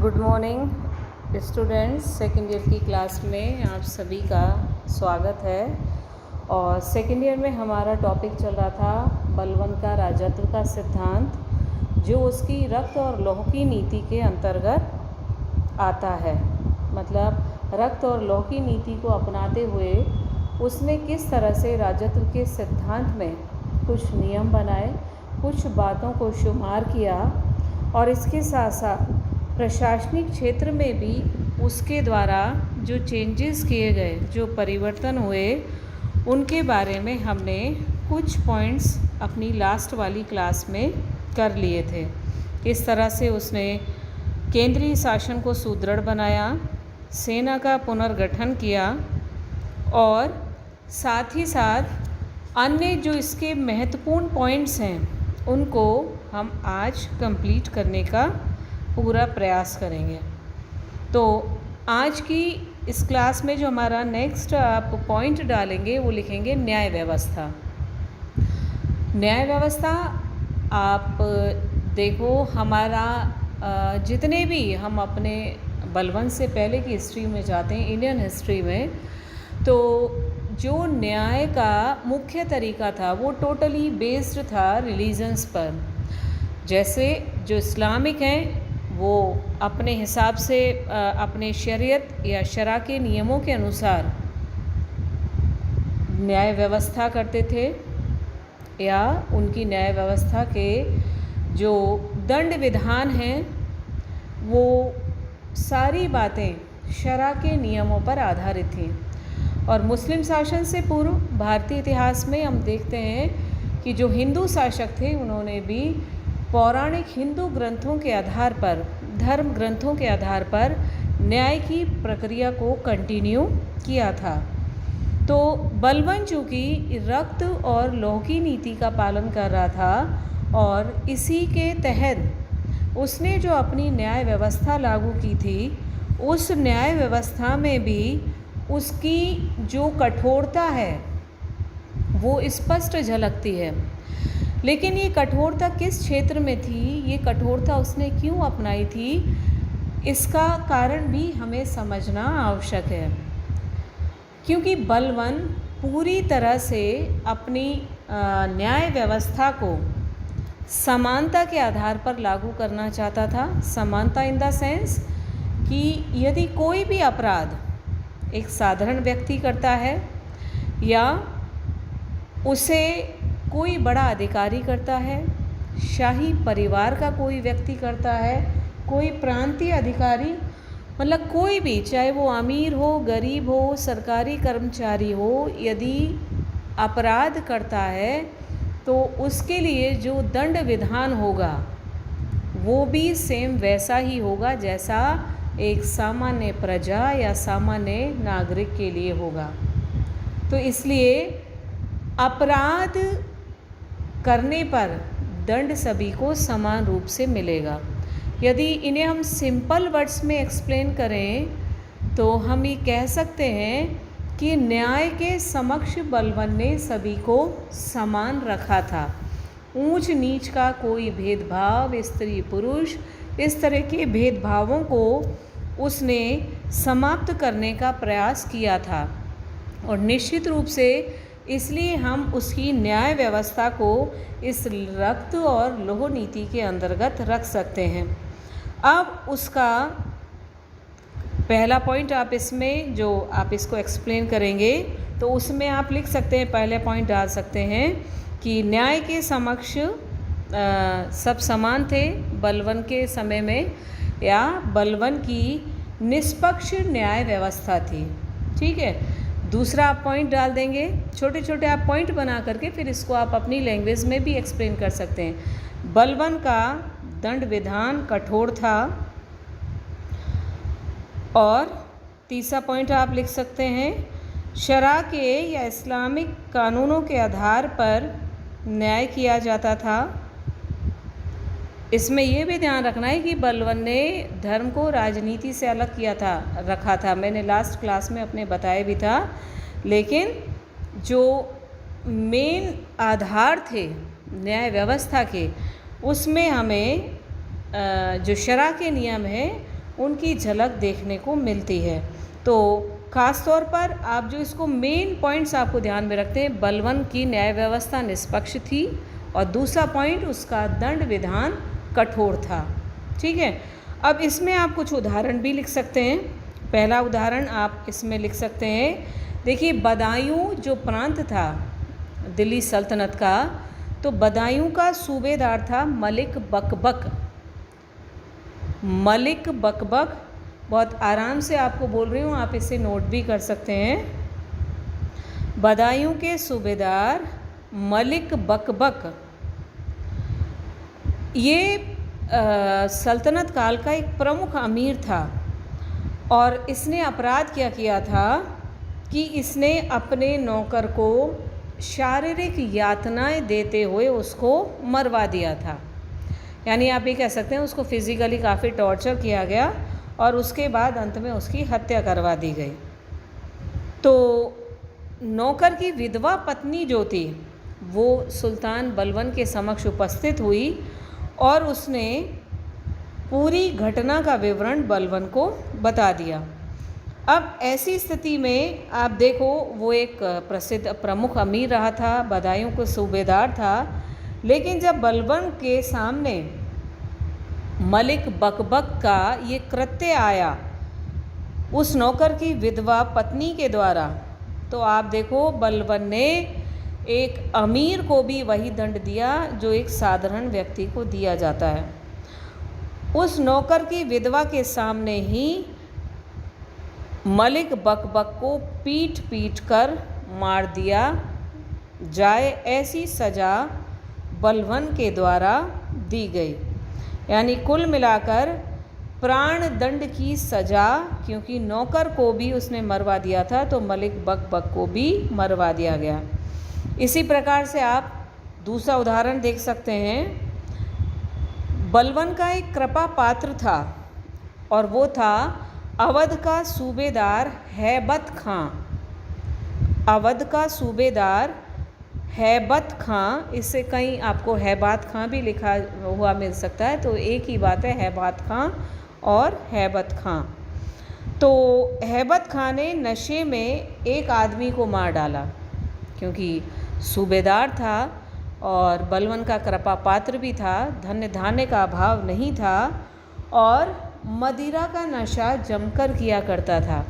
Good morning students. Second year की class में आप सभी का स्वागत है। और सेकेंड ईयर में हमारा टॉपिक चल रहा था बलबन का राजत्व का सिद्धांत, जो उसकी रक्त और लौह की नीति के अंतर्गत आता है। मतलब रक्त और लौह की नीति को अपनाते हुए उसने किस तरह से राजत्व के सिद्धांत में कुछ नियम बनाए, कुछ बातों को शुमार किया, और इसके साथ साथ प्रशासनिक क्षेत्र में भी उसके द्वारा जो चेंजेस किए गए, जो परिवर्तन हुए, उनके बारे में हमने कुछ पॉइंट्स अपनी लास्ट वाली क्लास में कर लिए थे। इस तरह से उसने केंद्रीय शासन को सुदृढ़ बनाया, सेना का पुनर्गठन किया, और साथ ही साथ अन्य जो इसके महत्वपूर्ण पॉइंट्स हैं उनको हम आज कंप्लीट करने का पूरा प्रयास करेंगे। तो आज की इस क्लास में जो हमारा नेक्स्ट आप पॉइंट डालेंगे वो लिखेंगे न्याय व्यवस्था। न्याय व्यवस्था आप देखो, हमारा जितने भी हम अपने बलबन से पहले की हिस्ट्री में जाते हैं, इंडियन हिस्ट्री में, तो जो न्याय का मुख्य तरीका था वो टोटली बेस्ड था रिलीजन्स पर। जैसे जो इस्लामिक हैं वो अपने हिसाब से अपने शरीयत या शरा के नियमों के अनुसार न्याय व्यवस्था करते थे, या उनकी न्याय व्यवस्था के जो दंड विधान हैं वो सारी बातें शरा के नियमों पर आधारित थीं। और मुस्लिम शासन से पूर्व भारतीय इतिहास में हम देखते हैं कि जो हिंदू शासक थे उन्होंने भी पौराणिक हिंदू ग्रंथों के आधार पर, धर्म ग्रंथों के आधार पर न्याय की प्रक्रिया को कंटिन्यू किया था। तो बलबन चूँकि रक्त और लौह की नीति का पालन कर रहा था, और इसी के तहत उसने जो अपनी न्याय व्यवस्था लागू की थी, उस न्याय व्यवस्था में भी उसकी जो कठोरता है वो स्पष्ट झलकती है। लेकिन ये कठोरता किस क्षेत्र में थी, ये कठोरता उसने क्यों अपनाई थी, इसका कारण भी हमें समझना आवश्यक है। क्योंकि बलबन पूरी तरह से अपनी न्याय व्यवस्था को समानता के आधार पर लागू करना चाहता था। समानता इन द सेंस कि यदि कोई भी अपराध एक साधारण व्यक्ति करता है, या उसे कोई बड़ा अधिकारी करता है, शाही परिवार का कोई व्यक्ति करता है, कोई प्रांतीय अधिकारी, मतलब कोई भी, चाहे वो अमीर हो, गरीब हो, सरकारी कर्मचारी हो, यदि अपराध करता है तो उसके लिए जो दंड विधान होगा वो भी सेम वैसा ही होगा जैसा एक सामान्य प्रजा या सामान्य नागरिक के लिए होगा। तो इसलिए अपराध करने पर दंड सभी को समान रूप से मिलेगा। यदि इन्हें हम सिंपल वर्ड्स में एक्सप्लेन करें तो हम ये कह सकते हैं कि न्याय के समक्ष बलबन ने सभी को समान रखा था। ऊंच नीच का कोई भेदभाव, स्त्री पुरुष, इस तरह के भेदभावों को उसने समाप्त करने का प्रयास किया था। और निश्चित रूप से इसलिए हम उसकी न्याय व्यवस्था को इस रक्त और लौह नीति के अंतर्गत रख सकते हैं। अब उसका पहला पॉइंट आप इसमें जो आप इसको एक्सप्लेन करेंगे तो उसमें आप लिख सकते हैं, पहले पॉइंट डाल सकते हैं कि न्याय के समक्ष सब समान थे बलबन के समय में, या बलबन की निष्पक्ष न्याय व्यवस्था थी। ठीक है। दूसरा आप पॉइंट डाल देंगे, छोटे छोटे आप पॉइंट बना करके फिर इसको आप अपनी लैंग्वेज में भी एक्सप्लेन कर सकते हैं। बलबन का दंड विधान कठोर था। और तीसरा पॉइंट आप लिख सकते हैं, शरा के या इस्लामिक कानूनों के आधार पर न्याय किया जाता था। इसमें यह भी ध्यान रखना है कि बलबन ने धर्म को राजनीति से अलग रखा था। मैंने लास्ट क्लास में अपने बताया भी था। लेकिन जो मेन आधार थे न्याय व्यवस्था के, उसमें हमें जो शरा के नियम हैं उनकी झलक देखने को मिलती है। तो ख़ास तौर पर आप जो इसको मेन पॉइंट्स आपको ध्यान में रखते हैं, बलवन की न्याय व्यवस्था निष्पक्ष थी और दूसरा पॉइंट उसका दंड विधान कठोर था। ठीक है, अब इसमें आप कुछ उदाहरण भी लिख सकते हैं। पहला उदाहरण आप इसमें लिख सकते हैं, देखिए बदायूं जो प्रांत था दिल्ली सल्तनत का, तो बदायूं का सूबेदार था मलिक बकबक। मलिक बकबक, बहुत आराम से आपको बोल रही हूँ, आप इसे नोट भी कर सकते हैं। बदायूं के सूबेदार मलिक बकबक, ये सल्तनत काल का एक प्रमुख अमीर था और इसने अपराध क्या किया था कि इसने अपने नौकर को शारीरिक यातनाएं देते हुए उसको मरवा दिया था। यानी आप ये कह सकते हैं उसको फिज़िकली काफ़ी टॉर्चर किया गया और उसके बाद अंत में उसकी हत्या करवा दी गई। तो नौकर की विधवा पत्नी जो थी वो सुल्तान बलवन के समक्ष उपस्थित हुई और उसने पूरी घटना का विवरण बलवन को बता दिया। अब ऐसी स्थिति में आप देखो, वो एक प्रसिद्ध प्रमुख अमीर रहा था, बदायूं को सूबेदार था, लेकिन जब बलवन के सामने मलिक बकबक का ये कृत्य आया उस नौकर की विधवा पत्नी के द्वारा, तो आप देखो बलवन ने एक अमीर को भी वही दंड दिया जो एक साधारण व्यक्ति को दिया जाता है। उस नौकर की विधवा के सामने ही मलिक बकबक को पीट पीट कर मार दिया जाए, ऐसी सज़ा बलवन के द्वारा दी गई। यानी कुल मिलाकर प्राण दंड की सज़ा, क्योंकि नौकर को भी उसने मरवा दिया था तो मलिक बकबक को भी मरवा दिया गया। इसी प्रकार से आप दूसरा उदाहरण देख सकते हैं। बलवन का एक कृपा पात्र था और वो था अवध का सूबेदार हैबत खां। अवध का सूबेदार हैबत खां, इससे कहीं आपको हैबात खां भी लिखा हुआ मिल सकता है, तो एक ही बात है हैबात खां और हैबत खां। तो हैबत खां ने नशे में एक आदमी को मार डाला, क्योंकि सूबेदार था और बलवन का कृपा पात्र भी था, धन्य धान्य का अभाव नहीं था और मदिरा का नशा जमकर किया करता था।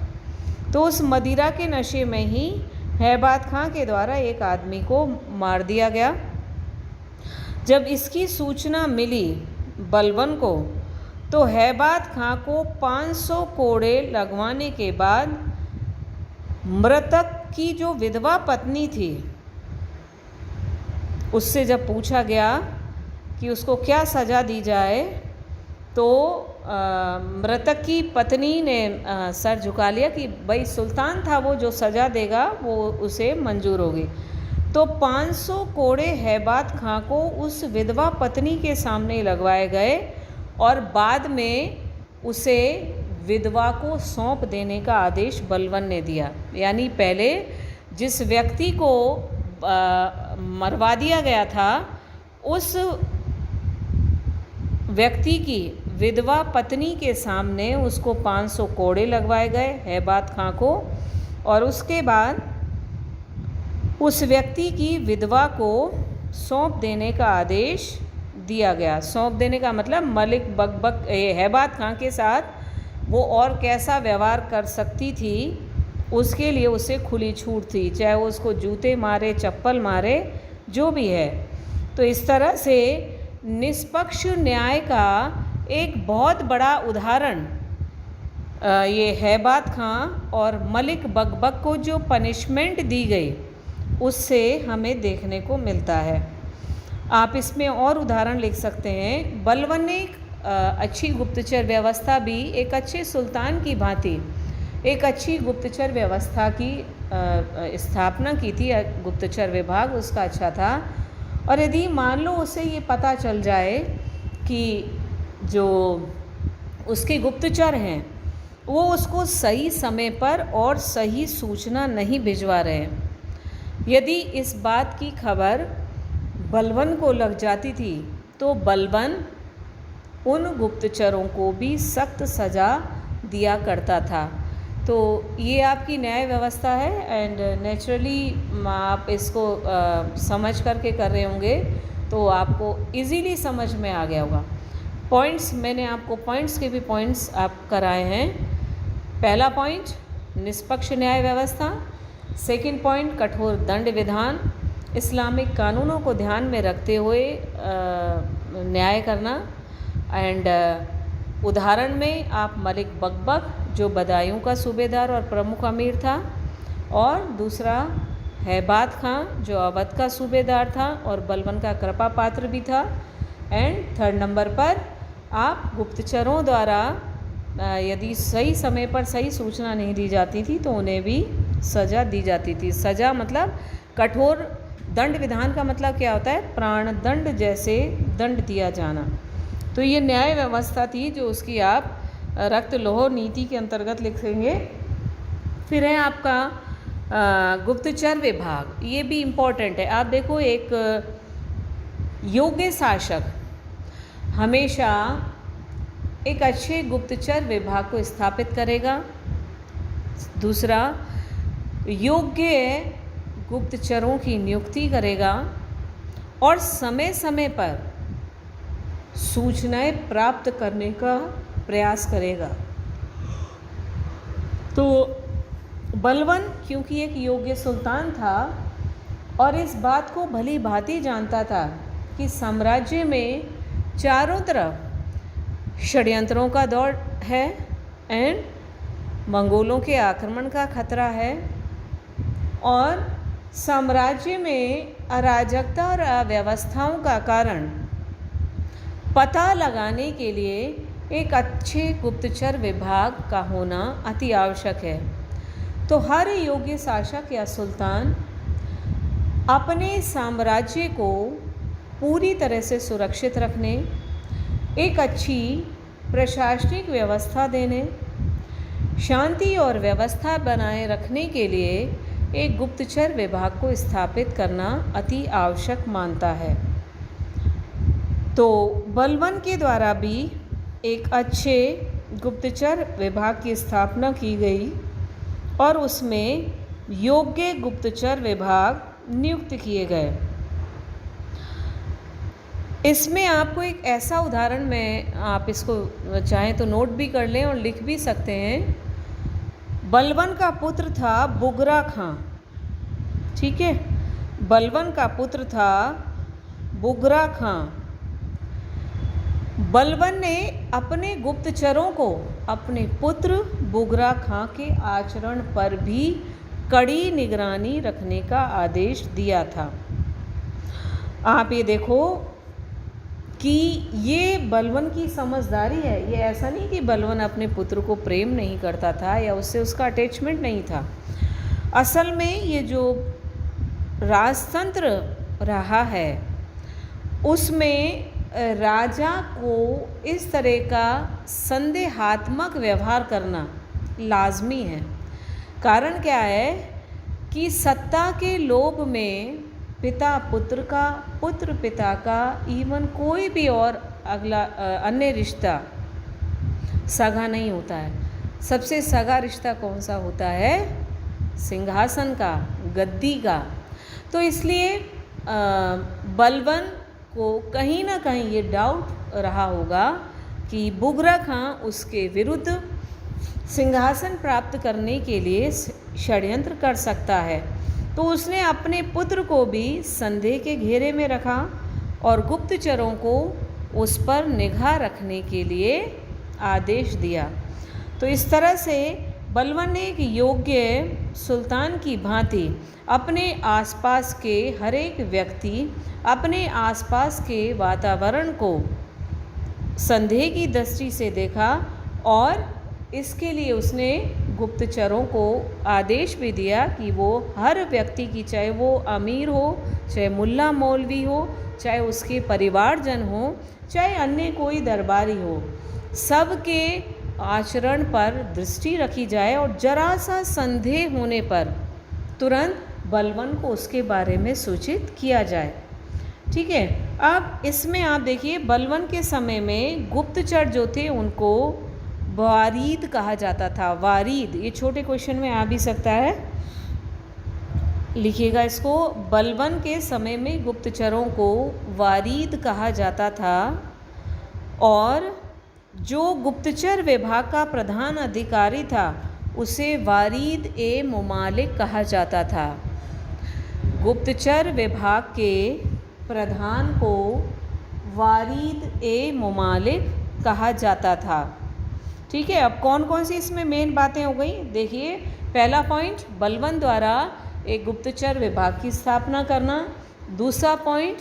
तो उस मदिरा के नशे में ही हैबात खां के द्वारा एक आदमी को मार दिया गया। जब इसकी सूचना मिली बलवन को, तो हैबात खां को 500 कोड़े लगवाने के बाद मृतक की जो विधवा पत्नी थी उससे जब पूछा गया कि उसको क्या सज़ा दी जाए, तो मृतक की पत्नी ने सर झुका लिया कि भाई सुल्तान था वो, जो सज़ा देगा वो उसे मंजूर होगी। तो 500 कोड़े हैबात खां को उस विधवा पत्नी के सामने लगवाए गए और बाद में उसे विधवा को सौंप देने का आदेश बलवन ने दिया। यानी पहले जिस व्यक्ति को मरवा दिया गया था उस व्यक्ति की विधवा पत्नी के सामने उसको 500 कोड़े लगवाए गए हैबात खां को, और उसके बाद उस व्यक्ति की विधवा को सौंप देने का आदेश दिया गया। सौंप देने का मतलब मलिक बकबक हैबात खां के साथ वो और कैसा व्यवहार कर सकती थी उसके लिए उसे खुली छूट थी, चाहे वो उसको जूते मारे, चप्पल मारे, जो भी है। तो इस तरह से निष्पक्ष न्याय का एक बहुत बड़ा उदाहरण ये हैबात खां और मलिक बकबक को जो पनिशमेंट दी गई उससे हमें देखने को मिलता है। आप इसमें और उदाहरण लिख सकते हैं। बलवन ने एक अच्छी गुप्तचर व्यवस्था भी, एक अच्छे सुल्तान की भांति एक अच्छी गुप्तचर व्यवस्था की स्थापना की थी। गुप्तचर विभाग उसका अच्छा था, और यदि मान लो उसे ये पता चल जाए कि जो उसके गुप्तचर हैं वो उसको सही समय पर और सही सूचना नहीं भिजवा रहे हैं, यदि इस बात की खबर बलवन को लग जाती थी तो बलवन उन गुप्तचरों को भी सख्त सज़ा दिया करता था। तो ये आपकी न्याय व्यवस्था है एंड नेचुरली आप इसको समझ करके कर रहे होंगे तो आपको इजीली समझ में आ गया होगा। पॉइंट्स मैंने आपको पॉइंट्स के भी पॉइंट्स आप कराए हैं। पहला पॉइंट निष्पक्ष न्याय व्यवस्था, सेकंड पॉइंट कठोर दंड विधान, इस्लामिक कानूनों को ध्यान में रखते हुए न्याय करना एंड उदाहरण में आप मलिक बकबक जो बदायूं का सूबेदार और प्रमुख अमीर था, और दूसरा हैबात खां जो अवध का सूबेदार था और बलवन का कृपा पात्र भी था, एंड थर्ड नंबर पर आप गुप्तचरों द्वारा यदि सही समय पर सही सूचना नहीं दी जाती थी तो उन्हें भी सज़ा दी जाती थी। सज़ा मतलब कठोर दंड विधान का मतलब क्या होता है, प्राण दंड जैसे दंड दिया जाना। तो ये न्याय व्यवस्था थी जो उसकी आप रक्त लौह नीति के अंतर्गत लिखेंगे। फिर है आपका गुप्तचर विभाग, ये भी इम्पोर्टेंट है। आप देखो एक योग्य शासक हमेशा एक अच्छे गुप्तचर विभाग को स्थापित करेगा। दूसरा, योग्य गुप्तचरों की नियुक्ति करेगा और समय समय पर सूचनाएं प्राप्त करने का प्रयास करेगा। तो बलवन क्योंकि एक योग्य सुल्तान था और इस बात को भली भांति जानता था कि साम्राज्य में चारों तरफ षड्यंत्रों का दौर है एंड मंगोलों के आक्रमण का खतरा है, और साम्राज्य में अराजकता और अव्यवस्थाओं का कारण पता लगाने के लिए एक अच्छे गुप्तचर विभाग का होना अति आवश्यक है। तो हर योग्य शासक या सुल्तान अपने साम्राज्य को पूरी तरह से सुरक्षित रखने, एक अच्छी प्रशासनिक व्यवस्था देने, शांति और व्यवस्था बनाए रखने के लिए एक गुप्तचर विभाग को स्थापित करना अति आवश्यक मानता है। तो बलवन के द्वारा भी एक अच्छे गुप्तचर विभाग की स्थापना की गई और उसमें योग्य गुप्तचर विभाग नियुक्त किए गए। इसमें आपको एक ऐसा उदाहरण में आप इसको चाहें तो नोट भी कर लें और लिख भी सकते हैं। बलवन का पुत्र था बुगरा खां, ठीक है, बलवन का पुत्र था बुगरा खां। बलवन ने अपने गुप्तचरों को अपने पुत्र बुगरा खां के आचरण पर भी कड़ी निगरानी रखने का आदेश दिया था। आप ये देखो कि ये बलवन की समझदारी है। ये ऐसा नहीं कि बलवन अपने पुत्र को प्रेम नहीं करता था या उससे उसका अटैचमेंट नहीं था। असल में ये जो राजतंत्र रहा है उसमें राजा को इस तरह का संदेहात्मक व्यवहार करना लाजमी है। कारण क्या है कि सत्ता के लोभ में पिता पुत्र का, पुत्र पिता का, इवन कोई भी और अगला अन्य रिश्ता सगा नहीं होता है। सबसे सगा रिश्ता कौन सा होता है? सिंहासन का, गद्दी का। तो इसलिए बलवन को कहीं ना कहीं ये डाउट रहा होगा कि बुगरा खां उसके विरुद्ध सिंहासन प्राप्त करने के लिए षड्यंत्र कर सकता है। तो उसने अपने पुत्र को भी संदेह के घेरे में रखा और गुप्तचरों को उस पर निगाह रखने के लिए आदेश दिया। तो इस तरह से बलवन ने एक योग्य सुल्तान की भांति अपने आसपास के हर एक व्यक्ति, अपने आसपास के वातावरण को संदेह की दृष्टि से देखा और इसके लिए उसने गुप्तचरों को आदेश भी दिया कि वो हर व्यक्ति की, चाहे वो अमीर हो, चाहे मुल्ला मौलवी हो, चाहे उसके परिवारजन हो, चाहे अन्य कोई दरबारी हो, सबके आचरण पर दृष्टि रखी जाए और जरा सा संदेह होने पर तुरंत बलवन को उसके बारे में सूचित किया जाए। ठीक है। अब इसमें आप देखिए बलवन के समय में गुप्तचर जो थे उनको वारीद कहा जाता था। वारीद, ये छोटे क्वेश्चन में आ भी सकता है, लिखिएगा इसको। बलवन के समय में गुप्तचरों को वारीद कहा जाता था और जो गुप्तचर विभाग का प्रधान अधिकारी था उसे वारीद ए मुमालिक कहा जाता था। गुप्तचर विभाग के प्रधान को वारीद ए मुमालिक कहा जाता था। ठीक है, अब कौन कौन सी इसमें मेन बातें हो गई देखिए। पहला पॉइंट, बलवन द्वारा एक गुप्तचर विभाग की स्थापना करना। दूसरा पॉइंट,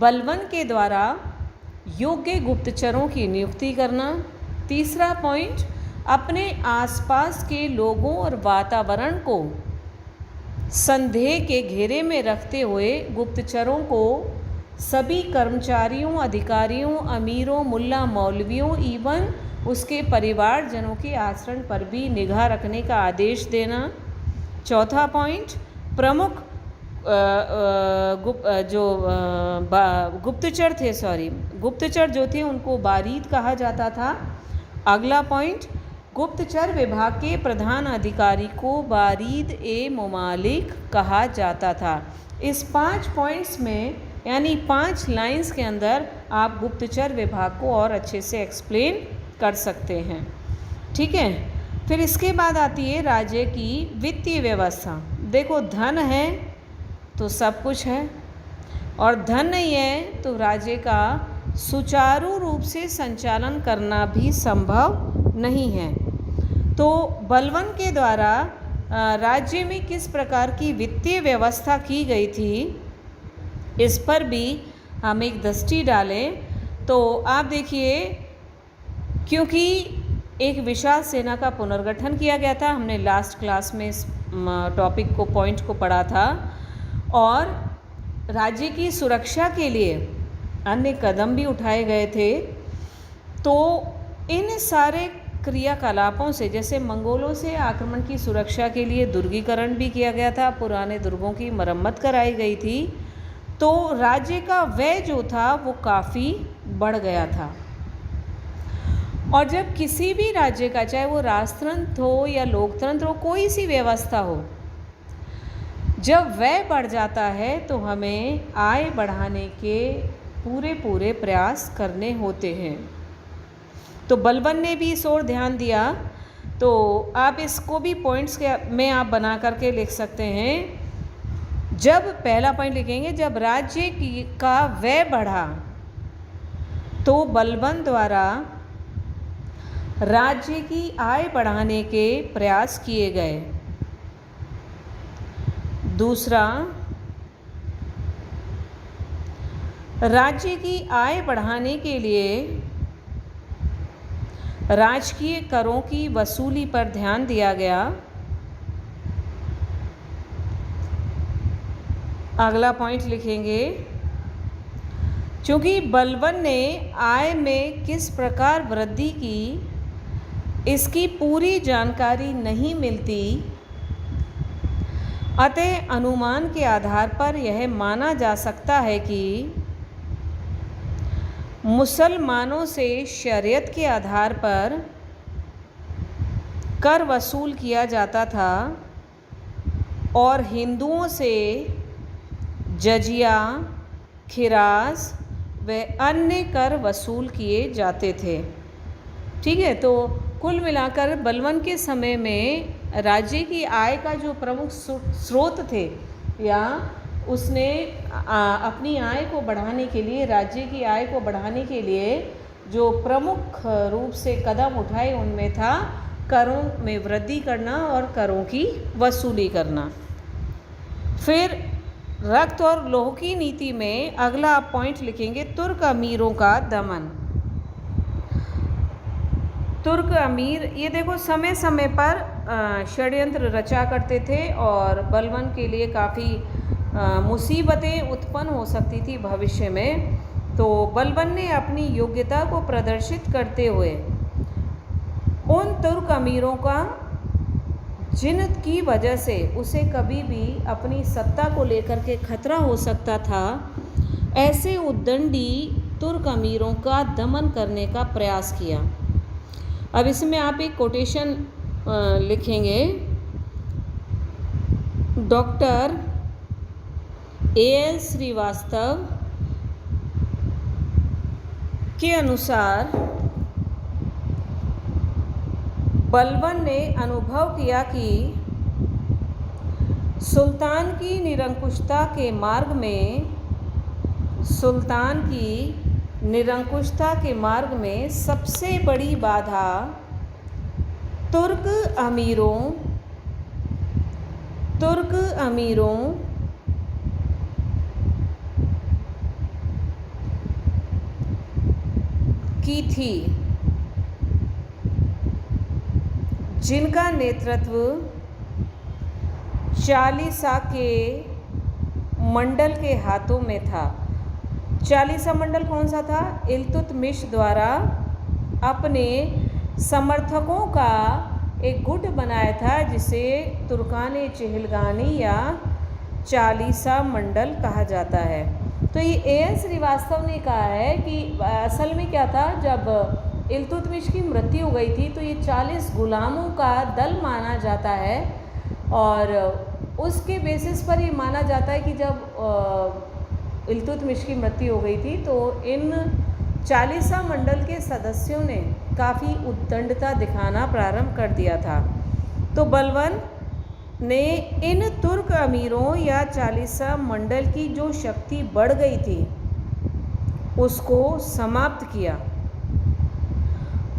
बलवन के द्वारा योग्य गुप्तचरों की नियुक्ति करना। तीसरा पॉइंट, अपने आसपास के लोगों और वातावरण को संदेह के घेरे में रखते हुए गुप्तचरों को सभी कर्मचारियों, अधिकारियों, अमीरों, मुल्ला मौलवियों एवं उसके परिवारजनों के आचरण पर भी निगाह रखने का आदेश देना। चौथा पॉइंट, प्रमुख गुप्तचर जो थे उनको बारीद कहा जाता था। अगला पॉइंट, गुप्तचर विभाग के प्रधान अधिकारी को बारीद ए मुमालिक कहा जाता था। इस 5 पॉइंट्स में यानी 5 लाइंस के अंदर आप गुप्तचर विभाग को और अच्छे से एक्सप्लेन कर सकते हैं। ठीक है, फिर इसके बाद आती है राज्य की वित्तीय व्यवस्था। देखो, धन है तो सब कुछ है और धन नहीं है तो राज्य का सुचारू रूप से संचालन करना भी संभव नहीं है। तो बलवन के द्वारा राज्य में किस प्रकार की वित्तीय व्यवस्था की गई थी इस पर भी हम एक दृष्टि डालें तो आप देखिए, क्योंकि एक विशाल सेना का पुनर्गठन किया गया था, हमने लास्ट क्लास में इस टॉपिक को, पॉइंट को पढ़ा था, और राज्य की सुरक्षा के लिए अन्य कदम भी उठाए गए थे। तो इन सारे क्रियाकलापों से, जैसे मंगोलों से आक्रमण की सुरक्षा के लिए दुर्गीकरण भी किया गया था, पुराने दुर्गों की मरम्मत कराई गई थी, तो राज्य का व्यय जो था वो काफ़ी बढ़ गया था। और जब किसी भी राज्य का, चाहे वो राजतंत्र हो या लोकतंत्र हो, कोई सी व्यवस्था हो, जब व्यय बढ़ जाता है तो हमें आय बढ़ाने के पूरे प्रयास करने होते हैं। तो बलवन ने भी इस ओर ध्यान दिया। तो आप इसको भी पॉइंट्स के में आप बना करके लिख सकते हैं। जब पहला पॉइंट लिखेंगे, जब राज्य का व्यय बढ़ा तो बलवन द्वारा राज्य की आय बढ़ाने के प्रयास किए गए। दूसरा, राज्य की आय बढ़ाने के लिए राजकीय करों की वसूली पर ध्यान दिया गया। अगला पॉइंट लिखेंगे, क्योंकि बलवन ने आय में किस प्रकार वृद्धि की इसकी पूरी जानकारी नहीं मिलती, अतः अनुमान के आधार पर यह माना जा सकता है कि मुसलमानों से शरीयत के आधार पर कर वसूल किया जाता था और हिंदुओं से जजिया, खिराज व अन्य कर वसूल किए जाते थे। ठीक है, तो कुल मिलाकर बलवन के समय में राज्य की आय का जो प्रमुख स्रोत थे, या उसने अपनी आय को बढ़ाने के लिए, राज्य की आय को बढ़ाने के लिए जो प्रमुख रूप से कदम उठाए उनमें था करों में वृद्धि करना और करों की वसूली करना। फिर रक्त और लौह की नीति में अगला आप पॉइंट लिखेंगे, तुर्क अमीरों का दमन। तुर्क अमीर, ये देखो, समय समय पर षड्यंत्र रचा करते थे और बलवन के लिए काफ़ी मुसीबतें उत्पन्न हो सकती थी भविष्य में। तो बलवन ने अपनी योग्यता को प्रदर्शित करते हुए उन तुर्क अमीरों का, जिनकी वजह से उसे कभी भी अपनी सत्ता को लेकर के खतरा हो सकता था, ऐसे उद्दंडी तुर्क अमीरों का दमन करने का प्रयास किया। अब इसमें आप एक कोटेशन लिखेंगे। Doctor A.L. श्रीवास्तव के अनुसार बलबन ने अनुभव किया कि सुल्तान की निरंकुशता के मार्ग में सबसे बड़ी बाधा तुर्क अमीरों की थी, जिनका नेतृत्व चालीसा के मंडल के हाथों में था। चालीसा मंडल कौन सा था? इल्तुतमिश द्वारा अपने समर्थकों का एक गुट बनाया था, जिसे तुर्कान चहलगानी या चालीसा मंडल कहा जाता है। तो ये A.L. श्रीवास्तव ने कहा है कि असल में क्या था, जब इल्तुतमिश की मृत्यु हो गई थी तो ये 40 गुलामों का दल माना जाता है, और उसके बेसिस पर ये माना जाता है कि जब इल्तुतमिश की मृत्यु हो गई थी तो इन चालीसा मंडल के सदस्यों ने काफ़ी उद्दंडता दिखाना प्रारंभ कर दिया था। तो बलबन ने इन तुर्क अमीरों या चालीसा मंडल की जो शक्ति बढ़ गई थी उसको समाप्त किया,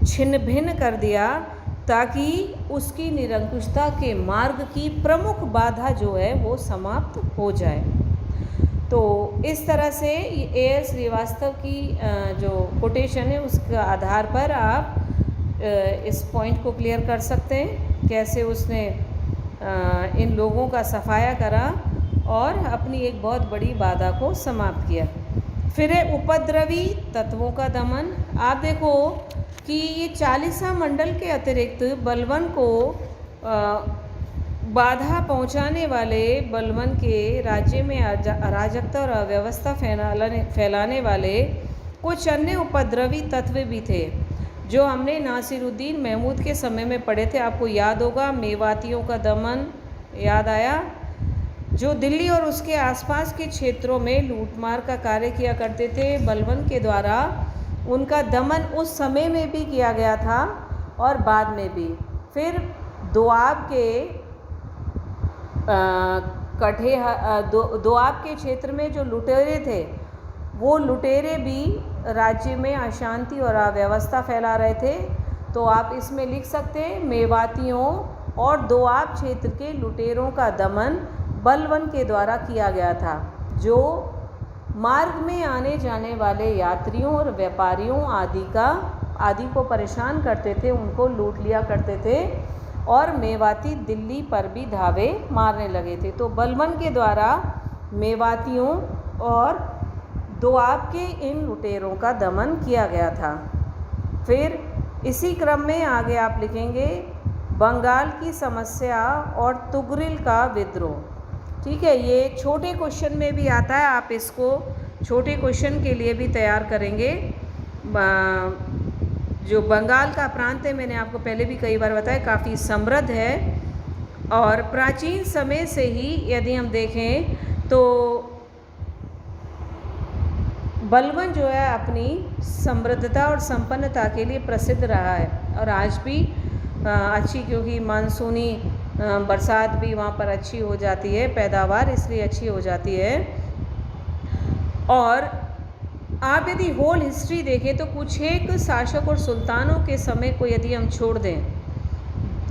छिन्न भिन्न कर दिया, ताकि उसकी निरंकुशता के मार्ग की प्रमुख बाधा जो है वो समाप्त हो जाए। तो इस तरह से A.L. श्रीवास्तव की जो कोटेशन है उसके आधार पर आप इस पॉइंट को क्लियर कर सकते हैं, कैसे उसने इन लोगों का सफाया करा और अपनी एक बहुत बड़ी बाधा को समाप्त किया। फिर है उपद्रवी तत्वों का दमन। आप देखो कि ये चालीसा मंडल के अतिरिक्त बलबन को बाधा पहुंचाने वाले, बलबन के राज्य में अराजकता और अव्यवस्था फैलाने वाले कुछ अन्य उपद्रवी तत्व भी थे, जो हमने नासिरुद्दीन महमूद के समय में पढ़े थे। आपको याद होगा, मेवातियों का दमन याद आया, जो दिल्ली और उसके आसपास के क्षेत्रों में लूटमार का कार्य किया करते थे। बलबन के द्वारा उनका दमन उस समय में भी किया गया था और बाद में भी। फिर दोआब के क्षेत्र में जो लुटेरे थे, वो लुटेरे भी राज्य में अशांति और अव्यवस्था फैला रहे थे। तो आप इसमें लिख सकते हैं, मेवातियों और दोआब क्षेत्र के लुटेरों का दमन बलबन के द्वारा किया गया था, जो मार्ग में आने जाने वाले यात्रियों और व्यापारियों आदि को परेशान करते थे, उनको लूट लिया करते थे, और मेवाती दिल्ली पर भी धावे मारने लगे थे। तो बलबन के द्वारा मेवातियों और दोआब के इन लुटेरों का दमन किया गया था। फिर इसी क्रम में आगे आप लिखेंगे बंगाल की समस्या और तुगरिल का विद्रोह। ठीक है, ये छोटे क्वेश्चन में भी आता है, आप इसको छोटे क्वेश्चन के लिए भी तैयार करेंगे। जो बंगाल का प्रांत है, मैंने आपको पहले भी कई बार बताया, काफ़ी समृद्ध है, और प्राचीन समय से ही यदि हम देखें तो बलबन जो है अपनी समृद्धता और संपन्नता के लिए प्रसिद्ध रहा है, और आज भी अच्छी, क्योंकि मानसूनी बरसात भी वहाँ पर अच्छी हो जाती है, पैदावार इसलिए अच्छी हो जाती है। और आप यदि होल हिस्ट्री देखें तो कुछ एक शासक और सुल्तानों के समय को यदि हम छोड़ दें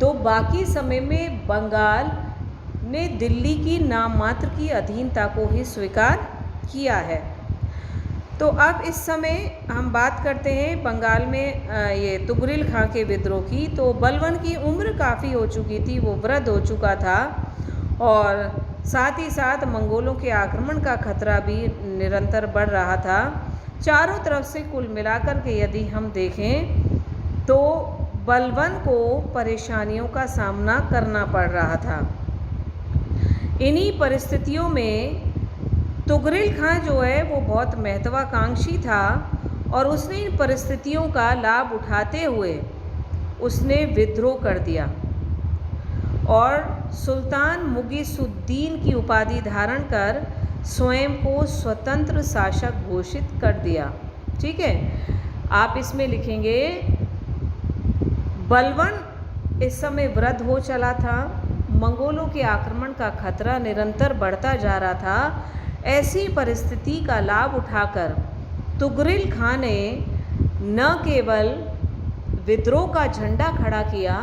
तो बाकी समय में बंगाल ने दिल्ली की नाम मात्र की अधीनता को ही स्वीकार किया है। तो अब इस समय हम बात करते हैं बंगाल में ये तुगरिल खां के विद्रोह की। तो बलबन की उम्र काफ़ी हो चुकी थी, वो वृद्ध हो चुका था, और साथ ही साथ मंगोलों के आक्रमण का खतरा भी निरंतर बढ़ रहा था। चारों तरफ से कुल मिलाकर के यदि हम देखें तो बलबन को परेशानियों का सामना करना पड़ रहा था। इन्हीं परिस्थितियों में तुगरिल खां जो है वो बहुत महत्वाकांक्षी था और उसने इन परिस्थितियों का लाभ उठाते हुए उसने विद्रोह कर दिया और सुल्तान मुगीसुद्दीन की उपाधि धारण कर स्वयं को स्वतंत्र शासक घोषित कर दिया। ठीक है, आप इसमें लिखेंगे बलवन इस समय वृद्ध हो चला था, मंगोलों के आक्रमण का खतरा निरंतर बढ़ता जा रहा था। ऐसी परिस्थिति का लाभ उठाकर तुगरिल खां ने न केवल विद्रोह का झंडा खड़ा किया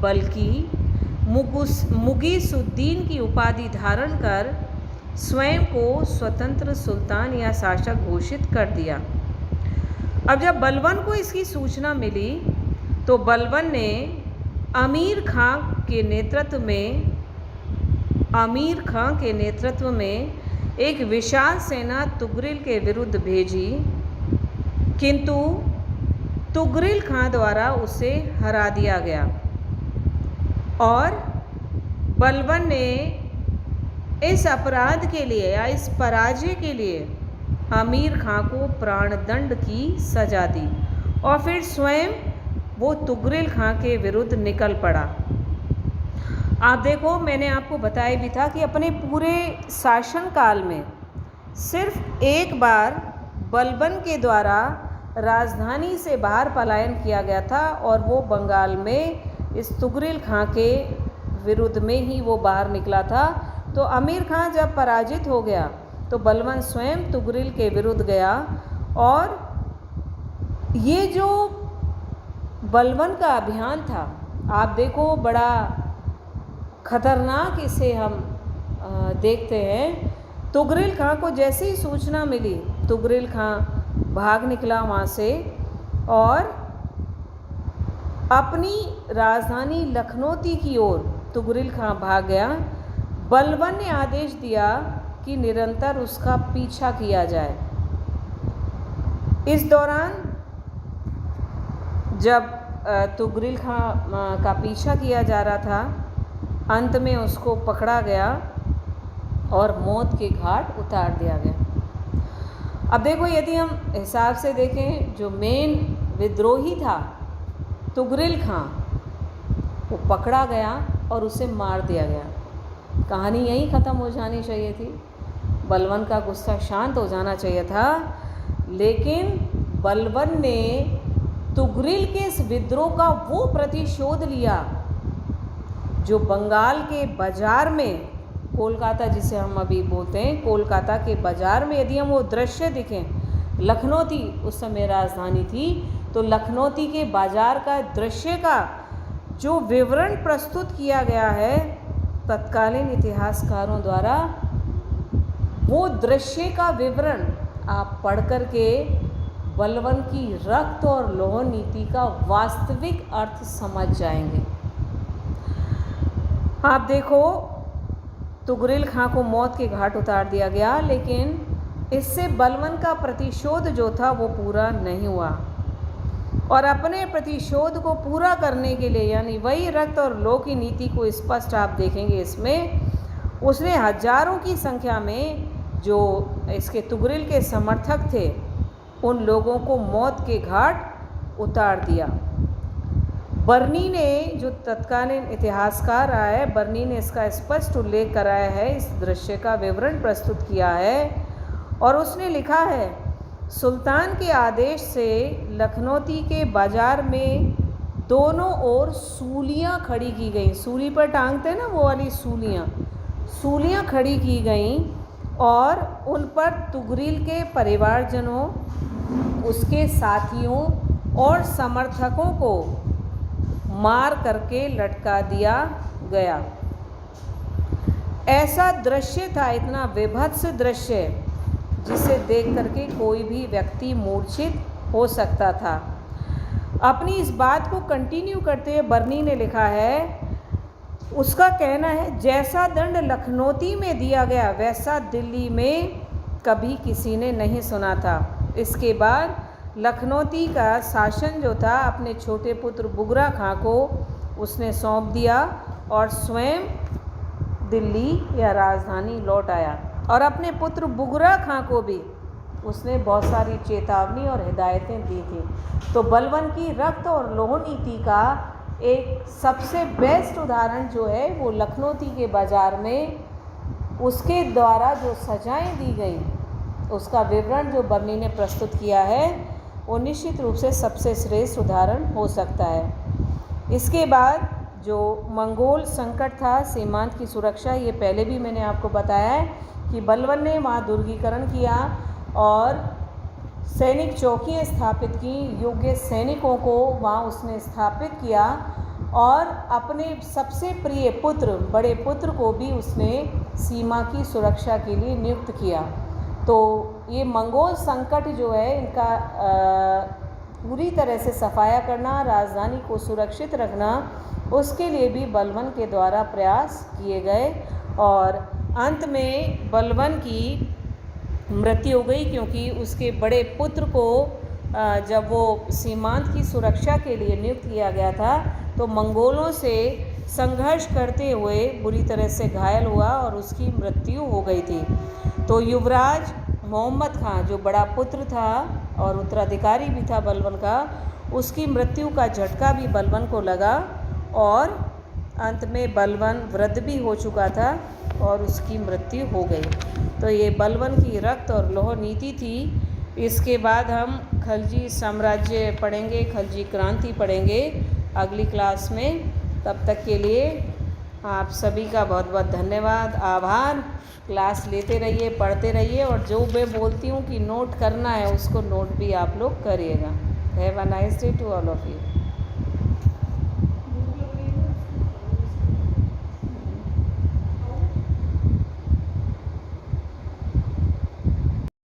बल्कि मुगीसुद्दीन की उपाधि धारण कर स्वयं को स्वतंत्र सुल्तान या शासक घोषित कर दिया। अब जब बलवन को इसकी सूचना मिली तो बलवन ने अमीर खां के नेतृत्व में एक विशाल सेना तुगरिल के विरुद्ध भेजी, किंतु तुगरिल खां द्वारा उसे हरा दिया गया और बलवन ने इस अपराध के लिए या इस पराजय के लिए अमीर खां को प्राणदंड की सजा दी और फिर स्वयं वो तुगरिल खां के विरुद्ध निकल पड़ा। आप देखो, मैंने आपको बताया भी था कि अपने पूरे शासनकाल में सिर्फ एक बार बलबन के द्वारा राजधानी से बाहर पलायन किया गया था और वो बंगाल में इस तुगरिल खां के विरुद्ध में ही वो बाहर निकला था। तो अमीर खां जब पराजित हो गया तो बलबन स्वयं तुगरिल के विरुद्ध गया और ये जो बलबन का अभियान था, आप देखो बड़ा खतरनाक इसे हम देखते हैं। तुगरिल खां को जैसे ही सूचना मिली, तुगरिल खां भाग निकला वहाँ से और अपनी राजधानी लखनौती की ओर तुगरिल खां भाग गया। बलबन ने आदेश दिया कि निरंतर उसका पीछा किया जाए। इस दौरान जब तुगरिल खां का पीछा किया जा रहा था, अंत में उसको पकड़ा गया और मौत के घाट उतार दिया गया। अब देखो, यदि हम हिसाब से देखें, जो मेन विद्रोही था तुगरिल खां, वो पकड़ा गया और उसे मार दिया गया। कहानी यहीं ख़त्म हो जानी चाहिए थी, बलबन का गुस्सा शांत हो जाना चाहिए था, लेकिन बलबन ने तुगरिल के इस विद्रोह का वो प्रतिशोध लिया जो बंगाल के बाज़ार में, कोलकाता जिसे हम अभी बोलते हैं, कोलकाता के बाज़ार में यदि हम वो दृश्य दिखें, लखनौती उस समय राजधानी थी, तो लखनौती के बाज़ार का दृश्य का जो विवरण प्रस्तुत किया गया है तत्कालीन इतिहासकारों द्वारा, वो दृश्य का विवरण आप पढ़ कर के बलबन की रक्त और लौह नीति का वास्तविक अर्थ समझ जाएंगे। आप देखो, तुगरिल खां को मौत के घाट उतार दिया गया, लेकिन इससे बलबन का प्रतिशोध जो था वो पूरा नहीं हुआ और अपने प्रतिशोध को पूरा करने के लिए, यानी वही रक्त और लौह की नीति को स्पष्ट आप देखेंगे इसमें, उसने हजारों की संख्या में जो इसके तुगरिल के समर्थक थे उन लोगों को मौत के घाट उतार दिया। बर्नी ने, जो तत्कालीन इतिहासकार रहा है, बर्नी ने इसका स्पष्ट उल्लेख कराया है, इस दृश्य का विवरण प्रस्तुत किया है और उसने लिखा है, सुल्तान के आदेश से लखनौती के बाज़ार में दोनों ओर सूलियाँ खड़ी की गईं। सूली पर टांगते हैं ना, वो वाली सूलियाँ खड़ी की गईं और उन पर तुगरिल के परिवारजनों, उसके साथियों और समर्थकों को मार करके लटका दिया गया। ऐसा दृश्य था, इतना विभत्स दृश्य, जिसे देख करके कोई भी व्यक्ति मूर्छित हो सकता था। अपनी इस बात को कंटिन्यू करते हुए बर्नी ने लिखा है, उसका कहना है, जैसा दंड लखनौती में दिया गया वैसा दिल्ली में कभी किसी ने नहीं सुना था। इसके बाद लखनौती का शासन जो था अपने छोटे पुत्र बुगरा खां को उसने सौंप दिया और स्वयं दिल्ली या राजधानी लौट आया। और अपने पुत्र बुगरा खां को भी उसने बहुत सारी चेतावनी और हिदायतें दी थी। तो बलवन की रक्त और लौह नीति का एक सबसे बेस्ट उदाहरण जो है वो लखनौती के बाज़ार में उसके द्वारा जो सजाएं दी गई उसका विवरण जो बर्नी ने प्रस्तुत किया है वो निश्चित रूप से सबसे श्रेष्ठ उदाहरण हो सकता है। इसके बाद जो मंगोल संकट था सीमांत की सुरक्षा, ये पहले भी मैंने आपको बताया है कि बलवन ने वहाँ दुर्गीकरण किया और सैनिक चौकियाँ स्थापित की, योग्य सैनिकों को वहाँ उसने स्थापित किया और अपने सबसे प्रिय पुत्र बड़े पुत्र को भी उसने सीमा की सुरक्षा के लिए नियुक्त किया। तो ये मंगोल संकट जो है इनका पूरी तरह से सफाया करना, राजधानी को सुरक्षित रखना, उसके लिए भी बलवन के द्वारा प्रयास किए गए और अंत में बलवन की मृत्यु हो गई क्योंकि उसके बड़े पुत्र को जब वो सीमांत की सुरक्षा के लिए नियुक्त किया गया था तो मंगोलों से संघर्ष करते हुए बुरी तरह से घायल हुआ और उसकी मृत्यु हो गई थी। तो युवराज मोहम्मद खां जो बड़ा पुत्र था और उत्तराधिकारी भी था बलवन का, उसकी मृत्यु का झटका भी बलवन को लगा और अंत में बलवन वृद्ध भी हो चुका था और उसकी मृत्यु हो गई। तो ये बलवन की रक्त और लौह नीति थी। इसके बाद हम खलजी साम्राज्य पढ़ेंगे, खलजी क्रांति पढ़ेंगे अगली क्लास में। तब तक के लिए आप सभी का बहुत बहुत धन्यवाद, आभार। क्लास लेते रहिए, पढ़ते रहिए और जो मैं बोलती हूँ कि नोट करना है उसको नोट भी आप लोग करिएगा। Have a nice day to all of you.